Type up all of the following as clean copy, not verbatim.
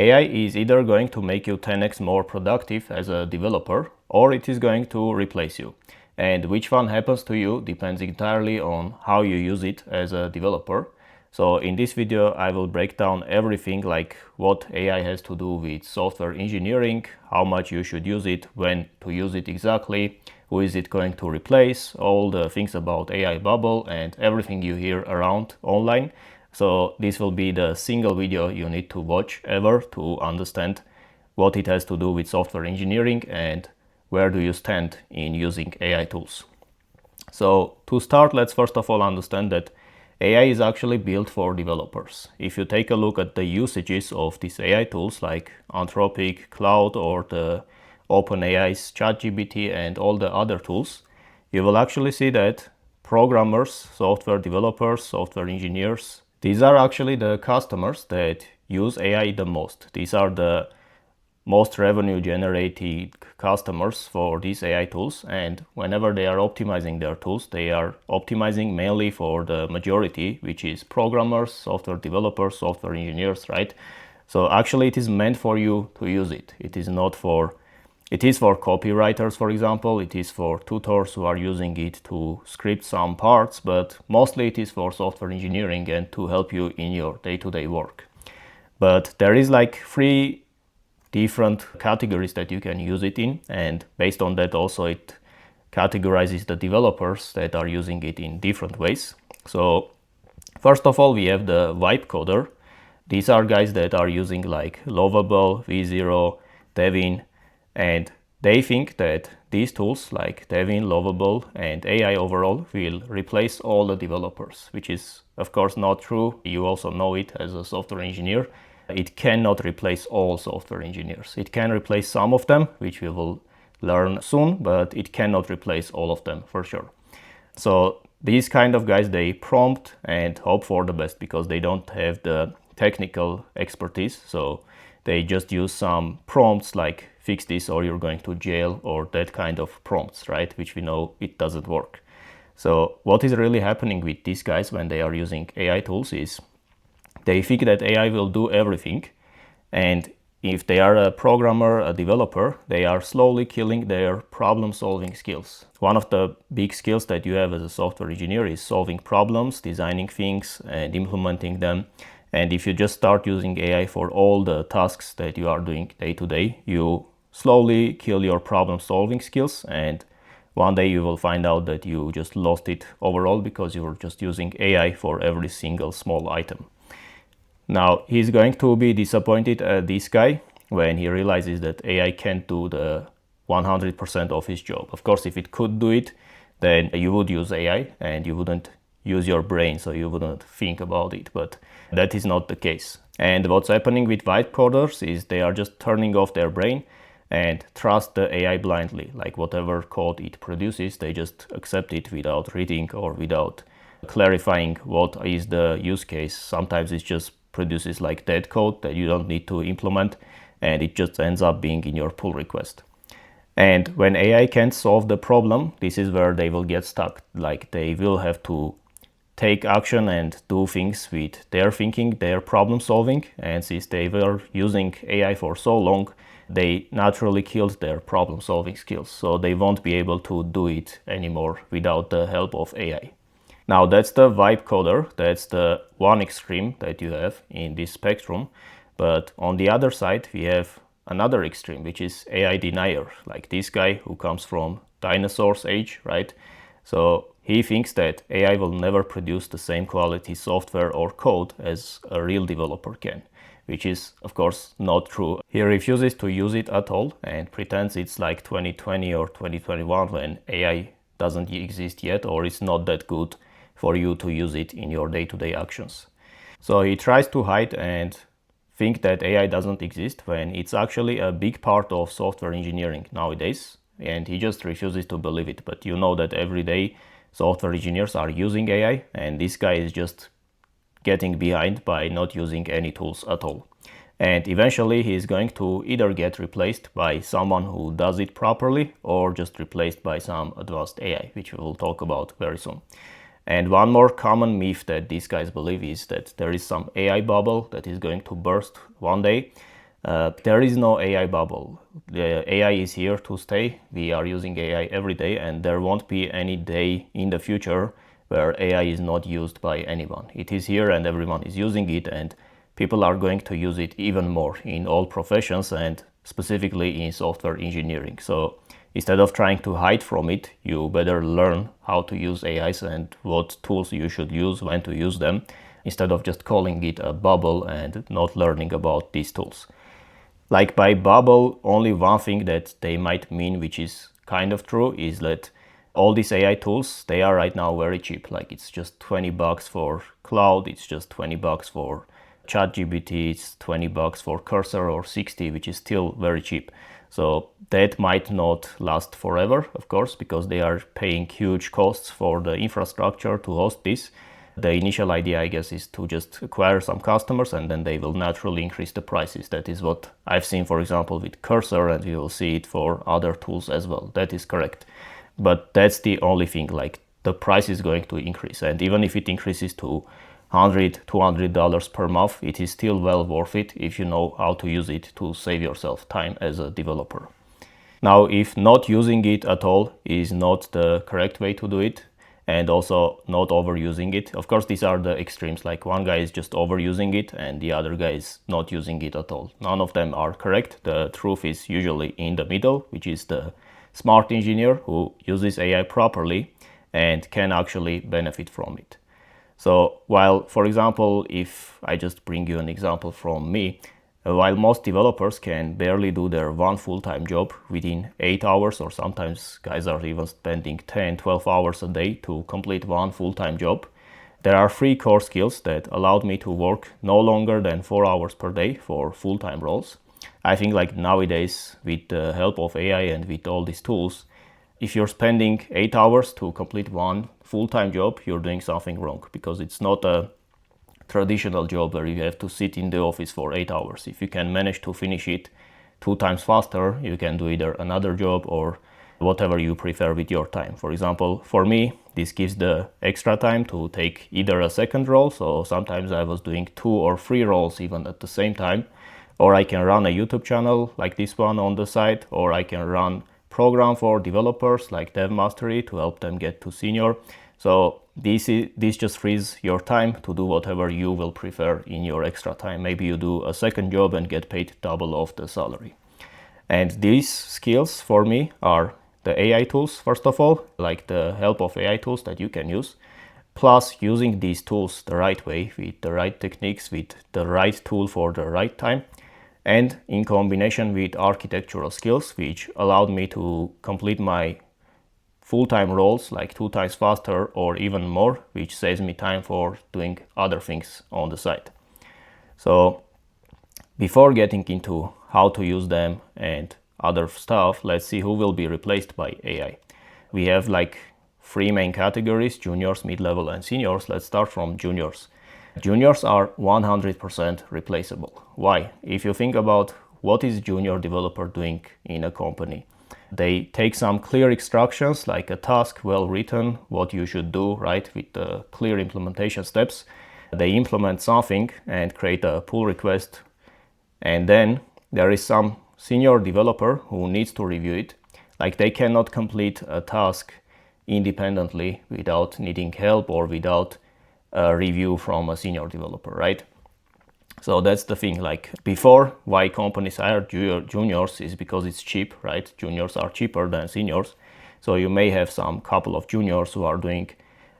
AI is either going to make you 10x more productive as a developer, or it is going to replace you. And which one happens to you depends entirely on how you use it as a developer. So in this video, I will break down everything, like what AI has to do with software engineering, how much you should use it, when to use it exactly, who is it going to replace, all the things about AI bubble and everything you hear around online. So this will be the single video you need to watch ever to understand what it has to do with software engineering and where do you stand in using AI tools. So to start, let's first of all understand that AI is actually built for developers. If you take a look at the usages of these AI tools like Anthropic, Claude, or the OpenAI's ChatGPT and all the other tools, you will actually see that programmers, software developers, software engineers, these are actually the customers that use AI the most. These are the most revenue generated customers for these AI tools, and whenever they are optimizing their tools, they are optimizing mainly for the majority, which is programmers, software developers, software engineers, right? So actually it is meant for you to use it. It is for copywriters, for example. It is for tutors who are using it to script some parts, but mostly it is for software engineering and to help you in your day-to-day work. But there is like 3 different categories that you can use it in, and based on that also it categorizes the developers that are using it in different ways. So first of all, we have the vibe coder. These are guys that are using like Lovable, V0, Devin, and they think that these tools like Devin, Lovable, and AI overall will replace all the developers, which is of course not true. You also know it as a software engineer. It cannot replace all software engineers. It can replace some of them, which we will learn soon, but it cannot replace all of them for sure. So these kind of guys, they prompt and hope for the best because they don't have the technical expertise. So they just use some prompts like fix this or you're going to jail, or that kind of prompts, right? Which we know it doesn't work. So what is really happening with these guys when they are using AI tools is they think that AI will do everything, and if they are a programmer, a developer, they are slowly killing their problem-solving skills. One of the big skills that you have as a software engineer is solving problems, designing things, and implementing them. And if you just start using AI for all the tasks that you are doing day to day, you slowly kill your problem-solving skills, and one day you will find out that you just lost it overall because you were just using AI for every single small item. Now, he's going to be disappointed at this guy when he realizes that AI can't do the 100% of his job. Of course, if it could do it, then you would use AI and you wouldn't use your brain, so you wouldn't think about it, but that is not the case. And what's happening with vibe coders is they are just turning off their brain and trust the AI blindly. Like whatever code it produces, they just accept it without reading or without clarifying what is the use case. Sometimes it just produces like dead code that you don't need to implement, and it just ends up being in your pull request. And when AI can't solve the problem, this is where they will get stuck. Like they will have to take action and do things with their thinking, their problem solving. And since they were using AI for so long, they naturally killed their problem solving skills. So they won't be able to do it anymore without the help of AI. Now that's the vibe coder. That's the one extreme that you have in this spectrum. But on the other side, we have another extreme, which is AI denier, like this guy who comes from dinosaurs age, right? So he thinks that AI will never produce the same quality software or code as a real developer can, which is of course not true. He refuses to use it at all and pretends it's like 2020 or 2021 when AI doesn't exist yet, or it's not that good for you to use it in your day-to-day actions. So he tries to hide and think that AI doesn't exist when it's actually a big part of software engineering nowadays, and he just refuses to believe it. But you know that every day software engineers are using AI, and this guy is just getting behind by not using any tools at all. And eventually he is going to either get replaced by someone who does it properly, or just replaced by some advanced AI, which we will talk about very soon. And one more common myth that these guys believe is that there is some AI bubble that is going to burst one day. There is no AI bubble. The AI is here to stay. We are using AI every day, and there won't be any day in the future where AI is not used by anyone. It is here and everyone is using it, and people are going to use it even more in all professions and specifically in software engineering. So instead of trying to hide from it, you better learn how to use AIs and what tools you should use, when to use them, instead of just calling it a bubble and not learning about these tools. Like by bubble, only one thing that they might mean, which is kind of true, is that all these AI tools, they are right now very cheap. Like it's just $20 for Cloud, it's just $20 for ChatGPT, it's $20 for Cursor, or 60, which is still very cheap. So that might not last forever, of course, because they are paying huge costs for the infrastructure to host this. The initial idea, I guess, is to just acquire some customers and then they will naturally increase the prices. That is what I've seen, for example, with Cursor, and you will see it for other tools as well. That is correct. But that's the only thing, like the price is going to increase. And even if it increases to $100, $200 per month, it is still well worth it if you know how to use it to save yourself time as a developer. Now, if not using it at all is not the correct way to do it, and also not overusing it, of course, these are the extremes. Like one guy is just overusing it and the other guy is not using it at all. None of them are correct. The truth is usually in the middle, which is the smart engineer who uses AI properly and can actually benefit from it. So while, for example, if I just bring you an example from me, while most developers can barely do their one full-time job within 8 hours, or sometimes guys are even spending 10, 12 hours a day to complete one full-time job, there are 3 core skills that allowed me to work no longer than 4 hours per day for full-time roles. I think like nowadays, with the help of AI and with all these tools, if you're spending 8 hours to complete one full-time job, you're doing something wrong, because it's not a traditional job where you have to sit in the office for 8 hours. If you can manage to finish it 2 times faster, you can do either another job or whatever you prefer with your time. For example, for me, this gives the extra time to take either a second role. So sometimes I was doing 2 or 3 roles even at the same time. Or I can run a YouTube channel like this one on the side, or I can run program for developers like DevMastery to help them get to senior. So this just frees your time to do whatever you will prefer in your extra time. Maybe you do a second job and get paid double of the salary. And these skills for me are the AI tools, first of all, like the help of AI tools that you can use, plus using these tools the right way, with the right techniques, with the right tool for the right time, and in combination with architectural skills, which allowed me to complete my full-time roles like 2 times faster or even more, which saves me time for doing other things on the side. So before getting into how to use them and other stuff, let's see who will be replaced by AI. We have like 3 main categories: juniors, mid-level, and seniors. Let's start from juniors. Juniors are 100% replaceable. Why? If you think about what is junior developer doing in a company, they take some clear instructions, like a task well written, what you should do, right, with the clear implementation steps. They implement something and create a pull request, and then there is some senior developer who needs to review it. Like they cannot complete a task independently without needing help or without a review from a senior developer, right? So that's the thing. Like before, why companies hire juniors is because it's cheap, right? Juniors are cheaper than seniors. So you may have some couple of juniors who are doing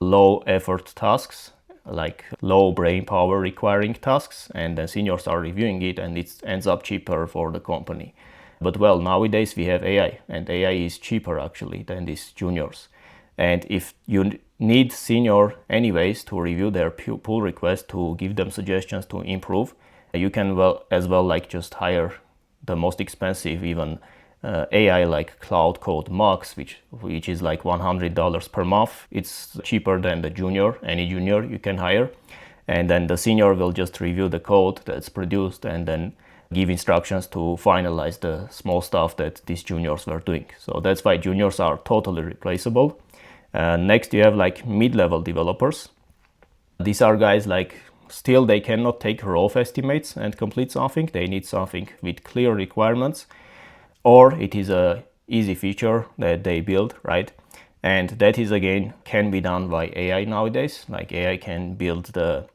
low effort tasks, like low brain power requiring tasks, and then seniors are reviewing it and it ends up cheaper for the company. But well, nowadays we have AI, and AI is cheaper actually than these juniors. And if you need senior anyways to review their pull request, to give them suggestions to improve, you can as well like just hire the most expensive even AI like Cloud Code Max, which is like $100 per month. It's cheaper than the junior, any junior you can hire. And then the senior will just review the code that's produced and then give instructions to finalize the small stuff that these juniors were doing. So that's why juniors are totally replaceable. Next, you have like mid-level developers. These are guys like still they cannot take rough estimates and complete something. They need something with clear requirements, or it is a easy feature that they build, right? And that is again can be done by AI nowadays. Like AI can build the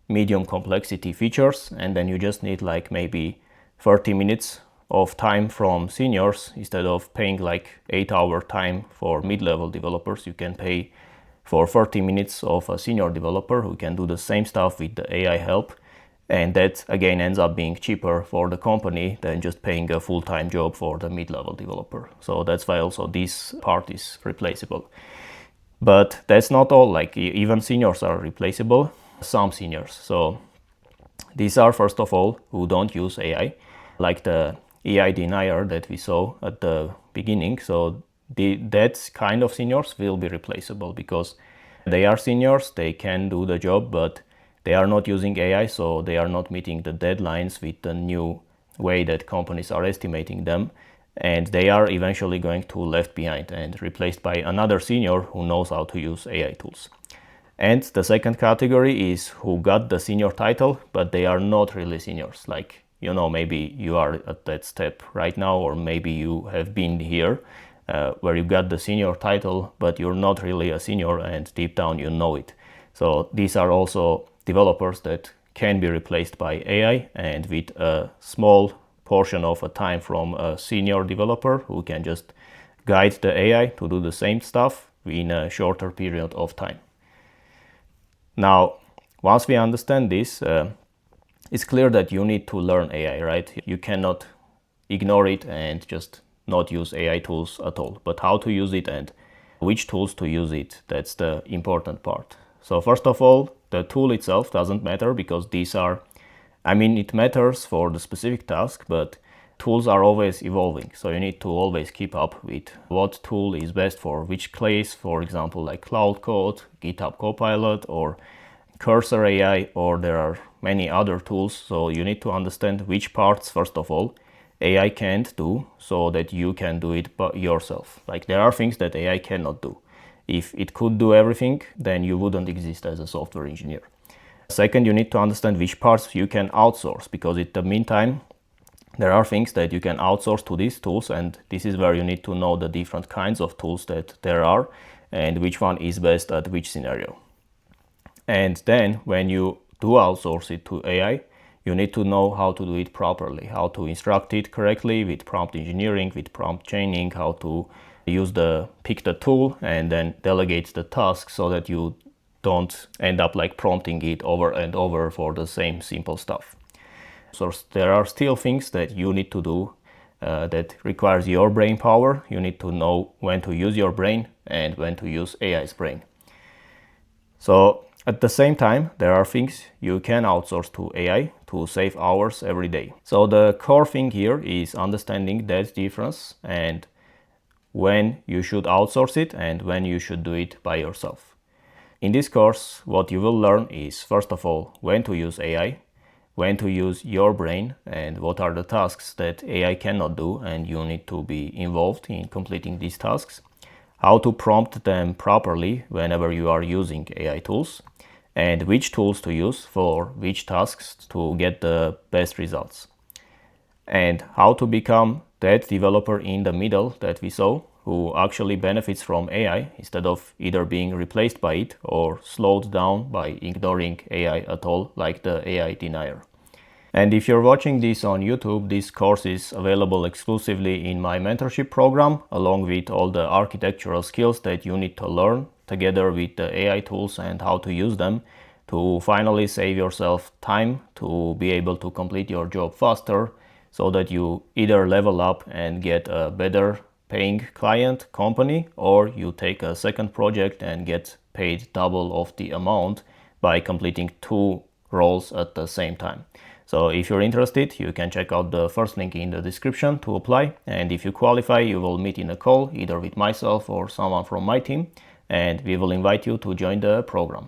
medium complexity features, and then you just need like maybe 30 minutes of time from seniors. Instead of paying like 8-hour time for mid-level developers, you can pay for 30 minutes of a senior developer who can do the same stuff with the AI help. And that again ends up being cheaper for the company than just paying a full-time job for the mid-level developer. So that's why also this part is replaceable. But that's not all, like even seniors are replaceable, some seniors. So these are first of all who don't use AI, like the AI denier that we saw at the beginning. So that kind of seniors will be replaceable because they are seniors, they can do the job, but they are not using AI, so they are not meeting the deadlines with the new way that companies are estimating them, and they are eventually going to left behind and replaced by another senior who knows how to use AI tools. And the second category is who got the senior title, but they are not really seniors. Like, you know, maybe you are at that step right now, or maybe you have been here where you got the senior title, but you're not really a senior and deep down you know it. So these are also developers that can be replaced by AI, and with a small portion of a time from a senior developer who can just guide the AI to do the same stuff in a shorter period of time. Now, once we understand this, it's clear that you need to learn AI, right? You cannot ignore it and just not use AI tools at all. But how to use it and which tools to use it, that's the important part. So first of all, the tool itself doesn't matter, because these are, it matters for the specific task, but tools are always evolving. So you need to always keep up with what tool is best for which case, for example, like Cloud Code, GitHub Copilot, or Cursor AI, or there are many other tools. So you need to understand which parts, first of all, AI can't do, so that you can do it yourself. Like there are things that AI cannot do. If it could do everything, then you wouldn't exist as a software engineer. Second, you need to understand which parts you can outsource, because in the meantime, there are things that you can outsource to these tools, and this is where you need to know the different kinds of tools that there are and which one is best at which scenario. And then when you do outsource it to AI, you need to know how to do it properly, how to instruct it correctly with prompt engineering, with prompt chaining, how to pick the tool and then delegate the task so that you don't end up like prompting it over and over for the same simple stuff. So there are still things that you need to do that requires your brain power. You need to know when to use your brain and when to use AI's brain. So at the same time, there are things you can outsource to AI to save hours every day. So the core thing here is understanding that difference and when you should outsource it and when you should do it by yourself. In this course, what you will learn is, first of all, when to use AI, when to use your brain, and what are the tasks that AI cannot do and you need to be involved in completing these tasks, how to prompt them properly whenever you are using AI tools, and which tools to use for which tasks to get the best results, and how to become that developer in the middle that we saw, who actually benefits from AI instead of either being replaced by it or slowed down by ignoring AI at all, like the AI denier. And if you're watching this on YouTube, this course is available exclusively in my mentorship program, along with all the architectural skills that you need to learn, together with the AI tools and how to use them to finally save yourself time to be able to complete your job faster, so that you either level up and get a better paying client company, or you take a second project and get paid double of the amount by completing 2 roles at the same time. So if you're interested, you can check out the first link in the description to apply. And if you qualify, you will meet in a call either with myself or someone from my team, and we will invite you to join the program.